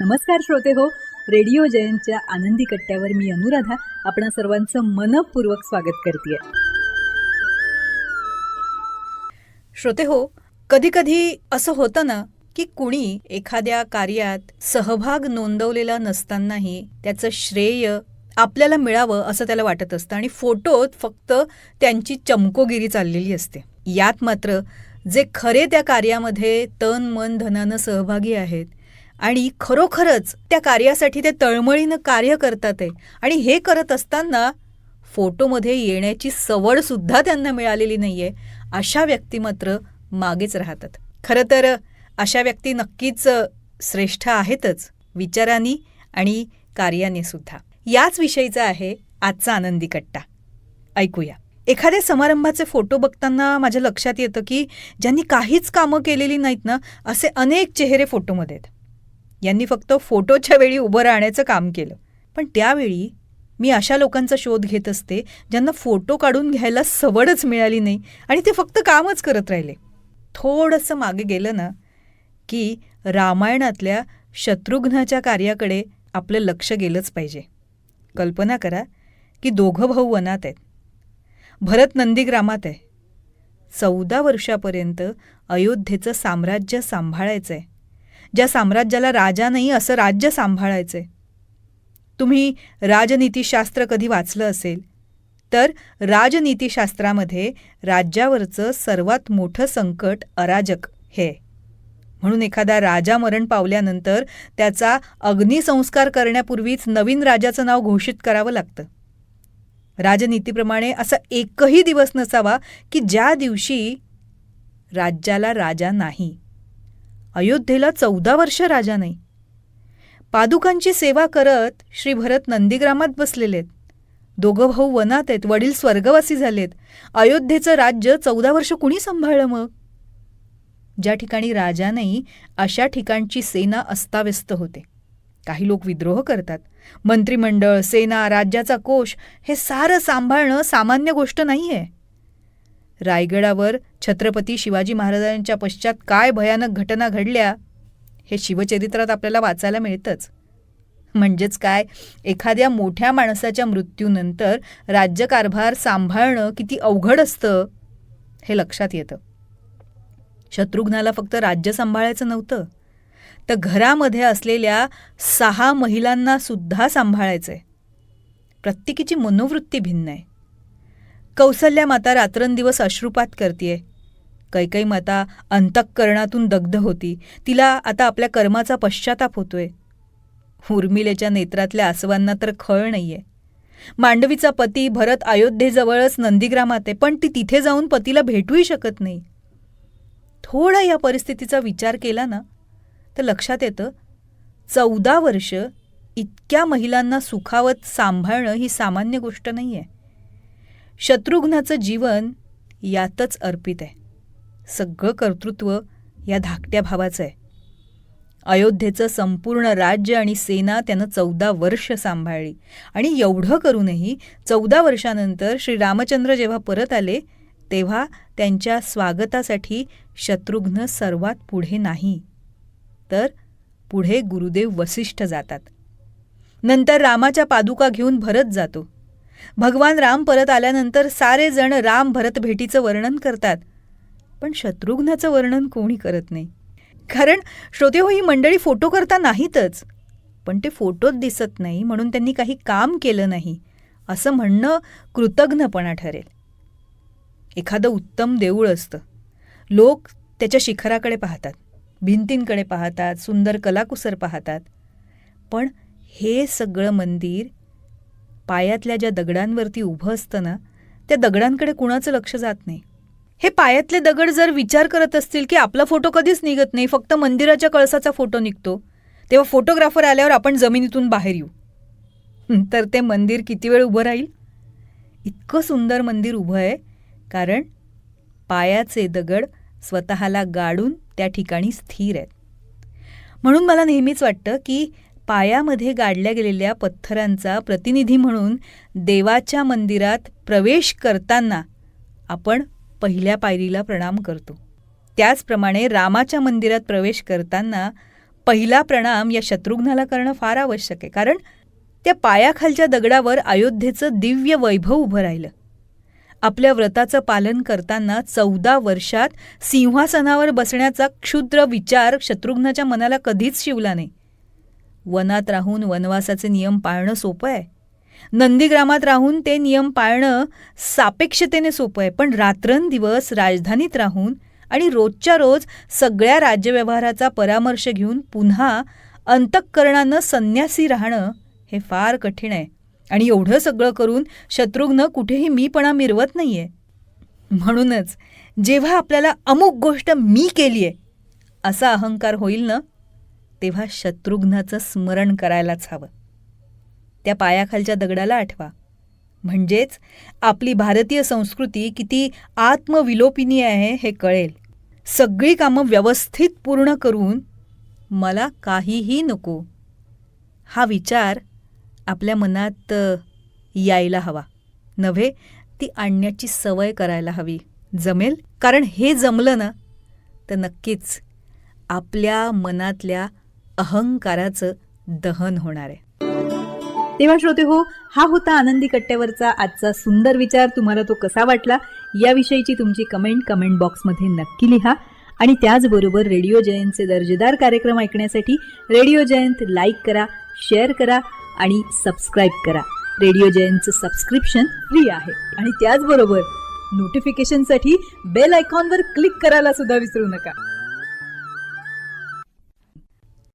नमस्कार श्रोते हो, रेडिओ जयंतच्या आनंदी कट्ट्यावर मी अनुराधा आपणा सर्वांचं मनपूर्वक स्वागत करते. श्रोते हो, कधी कधी असं होतं ना की कुणी एखाद्या कार्यात सहभाग नोंदवलेला नसतानाही त्याचं श्रेय आपल्याला मिळावं असं त्याला वाटत असतं आणि फोटोत फक्त त्यांची चमकोगिरी चाललेली असते. यात मात्र जे खरे त्या कार्यामध्ये तन मन धनानं सहभागी आहेत आणि खरोखरच त्या कार्यासाठी ते तळमळीनं कार्य करतात आहे आणि हे करत असताना फोटोमध्ये येण्याची सवडसुद्धा त्यांना मिळालेली नाही आहे, अशा व्यक्ती मात्र मागेच राहतात. खरं तर अशा व्यक्ती नक्कीच श्रेष्ठ आहेतच, विचारांनी आणि कार्याने सुद्धा. याच विषयीचा आहे आजचा आनंदी कट्टा. ऐकूया. एखाद्या समारंभाचे फोटो बघताना माझ्या लक्षात येतं की ज्यांनी काहीच कामं केलेली नाहीत ना, असे अनेक चेहरे फोटोमध्ये आहेत. यांनी फक्त फोटोच्या वेळी उभं राहण्याचं काम केलं. पण त्यावेळी मी अशा लोकांचा शोध घेत असते ज्यांना फोटो काढून घ्यायला सवडच मिळाली नाही आणि ते फक्त कामच करत राहिले. थोडंसं मागे गेलं ना की रामायणातल्या शत्रुघ्नाच्या कार्याकडे आपलं लक्ष गेलंच पाहिजे. कल्पना करा की दोघं भाऊ वनात आहेत. भरत नंदीग्रामात आहे. 14 वर्षापर्यंत अयोध्येचं साम्राज्य सांभाळायचं आहे. ज्या साम्राज्याला राजा नाही असं राज्य सांभाळायचं आहे. तुम्ही राजनीतीशास्त्र कधी वाचलं असेल तर राजनीतीशास्त्रामध्ये राज्यावरचं सर्वात मोठं संकट अराजक हे. म्हणून एखादा राजा मरण पावल्यानंतर त्याचा अग्निसंस्कार करण्यापूर्वीच नवीन राजाचं नाव घोषित करावं लागतं. राजनीतीप्रमाणे असा एकही दिवस नसावा की ज्या दिवशी राज्याला राजा नाही. अयोध्येला 14 वर्ष राजा नाही. पादुकांची सेवा करत श्री भरत नंदीग्रामात बसलेले आहेत. दोघं भाऊ वनात आहेत. वडील स्वर्गवासी झालेत. अयोध्येचं राज्य 14 वर्ष कुणी सांभाळलं मग? ज्या ठिकाणी राजा नाही अशा ठिकाणची सेना अस्ताव्यस्त होते. काही लोक विद्रोह करतात. मंत्रिमंडळ, सेना, राज्याचा कोश हे सारं सांभाळणं सामान्य गोष्ट नाही आहे. रायगडावर छत्रपती शिवाजी महाराजांच्या पश्चात काय भयानक घटना घडल्या हे शिवचरित्रात आपल्याला वाचायला मिळतंच. म्हणजेच काय, एखाद्या मोठ्या माणसाच्या मृत्यूनंतर राज्यकारभार सांभाळणं किती अवघड असतं हे लक्षात येतं. शत्रुघ्नाला फक्त राज्य सांभाळायचं नव्हतं, तर घरामध्ये असलेल्या 6 महिलांना सुद्धा सांभाळायचं आहे. प्रत्येकीची मनोवृत्ती भिन्न आहे. कौसल्या माता रात्रंदिवस अश्रुपात करतीये. कैकई माता अंतःकरणातून दग्ध होती. तिला आता आपल्या कर्माचा पश्चाताप होतोय. उर्मिलेच्या नेत्रातल्या आसवांना तर खळ नाहीये. मांडवीचा पती भरत अयोध्येजवळच नंदीग्रामात आहे, पण ती तिथे जाऊन पतीला भेटूही शकत नाही. थोडा या परिस्थितीचा विचार केला ना तर लक्षात येतं 14 वर्ष इतक्या महिलांना सुखावत सांभाळणं ही सामान्य गोष्ट नाही आहे. शत्रुघ्नाचं जीवन यातच अर्पित आहे. सगळं कर्तृत्व या धाकट्या भावाचं आहे. अयोध्येचं संपूर्ण राज्य आणि सेना त्यानं 14 वर्ष सांभाळली आणि एवढं करूनही 14 वर्षानंतर श्रीरामचंद्र जेव्हा परत आले तेव्हा त्यांच्या स्वागतासाठी शत्रुघ्न सर्वात पुढे नाही, तर पुढे गुरुदेव वसिष्ठ जातात. नंतर रामाच्या पादुका घेऊन भरत जातो. भगवान राम परत आल्यानंतर सारे जण राम भरत भेटीचं वर्णन करतात, पण शत्रुघ्नाचं वर्णन कोणी करत नाही. कारण श्रोते हो, ही मंडळी फोटो करता नाहीतच, पण ते फोटोत दिसत नाही म्हणून त्यांनी काही काम केलं नाही असं म्हणणं कृतज्ञपणा ठरेल. एखादं उत्तम देऊळ असतं. लोक त्याच्या शिखराकडे पाहतात, भिंतींकडे पाहतात, सुंदर कलाकुसर पाहतात. पण हे सगळं मंदिर पायातल्या ज्या दगडांवरती उभं असतं ना, त्या दगडांकडे कुणाचं लक्ष जात नाही. हे पायातले दगड जर विचार करत असतील की आपला फोटो कधीच निघत नाही, फक्त मंदिराच्या कळसाचा फोटो निघतो, तेव्हा फोटोग्राफर आल्यावर आपण जमिनीतून बाहेर येऊ, तर ते मंदिर किती वेळ उभं राहील? इतकं सुंदर मंदिर उभं आहे कारण पायाचे दगड स्वतःला गाडून त्या ठिकाणी स्थिर आहेत. म्हणून मला नेहमीच वाटतं की पायामध्ये गाडल्या गेलेल्या पत्थरांचा प्रतिनिधी म्हणून देवाच्या मंदिरात प्रवेश करताना आपण पहिल्या पायरीला प्रणाम करतो. त्याचप्रमाणे रामाच्या मंदिरात प्रवेश करताना पहिला प्रणाम या शत्रुघ्नाला करणं फार आवश्यक आहे, कारण त्या पायाखालच्या दगडावर अयोध्येचं दिव्य वैभव उभं राहिलं. आपल्या व्रताचं पालन करताना 14 वर्षात सिंहासनावर बसण्याचा क्षुद्र विचार शत्रुघ्नाच्या मनाला कधीच शिवला नाही. वनात राहून वनवासाचे नियम पाळणं सोपं आहे. नंदीग्रामात राहून ते नियम पाळणं सापेक्षतेने सोपं आहे. पण रात्रंदिवस राजधानीत राहून आणि रोजच्या रोज सगळ्या राज्यव्यवहाराचा परामर्श घेऊन पुन्हा अंतःकरणानं संन्यासी राहणं हे फार कठीण आहे. आणि एवढं सगळं करून शत्रुघ्न कुठेही मीपणा मिरवत नाहीये. म्हणूनच जेव्हा आपल्याला अमुक गोष्ट मी केली आहे असा अहंकार होईल ना, तेव्हा शत्रुघ्नाचं स्मरण करायलाच हवं. त्या पायाखालच्या दगडाला आठवा. म्हणजेच आपली भारतीय संस्कृती किती आत्मविलोपिनी आहे हे कळेल. सगळी कामं व्यवस्थित पूर्ण करून मला काहीही नको हा विचार आपल्या मनात यायला हवा. नव्हे, ती आणण्याची सवय करायला हवी. जमेल? कारण हे जमलं ना तर नक्कीच आपल्या मनातल्या अहंकाराचं दहन होणार आहे. तेव्हा श्रोते हो, हा होता आनंदी कट्ट्यावरचा आजचा सुंदर विचार. तुम्हाला तो कसा वाटला याविषयीची तुमची कमेंट बॉक्समध्ये नक्की लिहा. आणि त्याचबरोबर रेडिओ जयंतचे दर्जेदार कार्यक्रम ऐकण्यासाठी रेडिओ जयंत लाईक करा, शेअर करा आणि सबस्क्राईब करा. रेडिओ जयंतचं सबस्क्रिप्शन फ्री आहे. आणि त्याचबरोबर नोटिफिकेशनसाठी बेल आयकॉनवर क्लिक करायला सुद्धा विसरू नका.